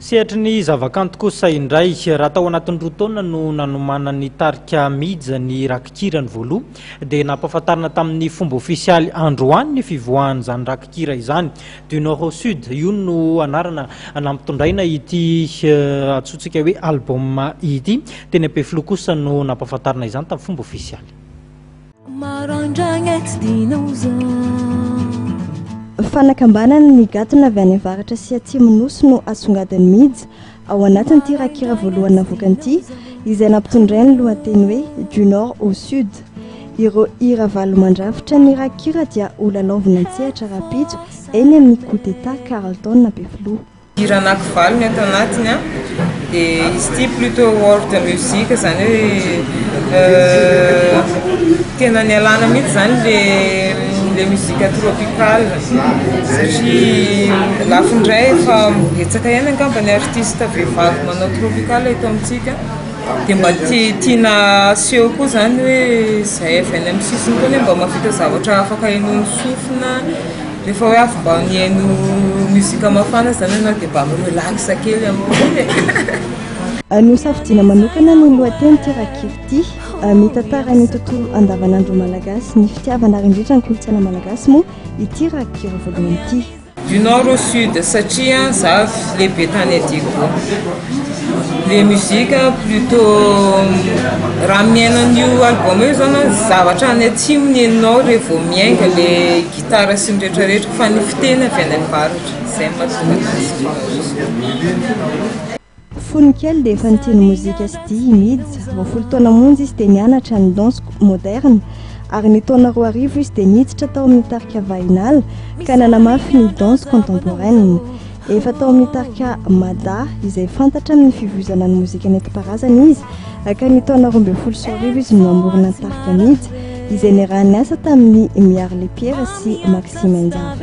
Sehatry ny zavakanto kosa indray raha tao anatin'ny roa taona no nanomana ny tarika Midza ny rakikira ny voaloha dia nampahafantarina tamin'ny fomba ofisialy androany ny fivoahan' izany rakikira izany du nord au sud. Io no anarana nampitondraina ity atsotsika hoe album ity. Teny Ampefiloha kosa no nampahafantarina izany tamin'ny fomba ofisialy. Fanakambanana ny gadona avy any avaratra sy atsimo nosy no asongadiny Midza ao anatiny ity rakikira voalohany navokany ity izay nampitondrainy lohateny hoe du nord au sud. Ireo hira valo mandrafitra ny rakikira dia olalaovina an-tsehatra rapitso eny amin'ny coup d'état Carlton Ampefiloha. Hira anankivalo ny ato anatiny dia izy ity plutôt world music zany hoe tena ny alana mihitsy zany le musique tropicale satria lafindray efa betsaka ihany angambany artiste vehivavy manao tropicale eto amintsika dia mba tiana aseho koa zany hoe zay efa any amin'ny sisiny koa ny mba mafita zavatra afaka hainony sofina rehefa hoe afo mba nihaino muzika mafana zany ianao dia mba mirelaxa kely amin'iny. Nosafidiana manokana ny lohateny ity rakikira ity mitantara ny tontolo andavanandro malagasy ny fitiavana ary indrindra ny kolontsaina malagasy moa ity rakikira voalohany ity. Du nord au sud satria za lehibe tany adiko le muzika plutôt raha miainan'io album io zany zavatra any atsimo ny hainao rehefa vao miainga le gitara sy ny rehetrarehetra fa ny fiteny avy any avaratra izay mahatonga fony kely dia efa niteny mozika sy dia Midza roapolo taona monja izy dia nianatra ny danse moderne ary ny taona 2000 izy dia niditra tao amin'ny tarika vahinala ka nanamafy ny danse contemporaine. Efa tao amin'ny tarika Mada izay fantatra amin'ny fivozana ny mozika nentim-paharazana izy ka ny taona 2010 izy no namorona ny tarika Midza izay niarahany asa tamin'ny Miary Lepierre sy Maxime Nzava.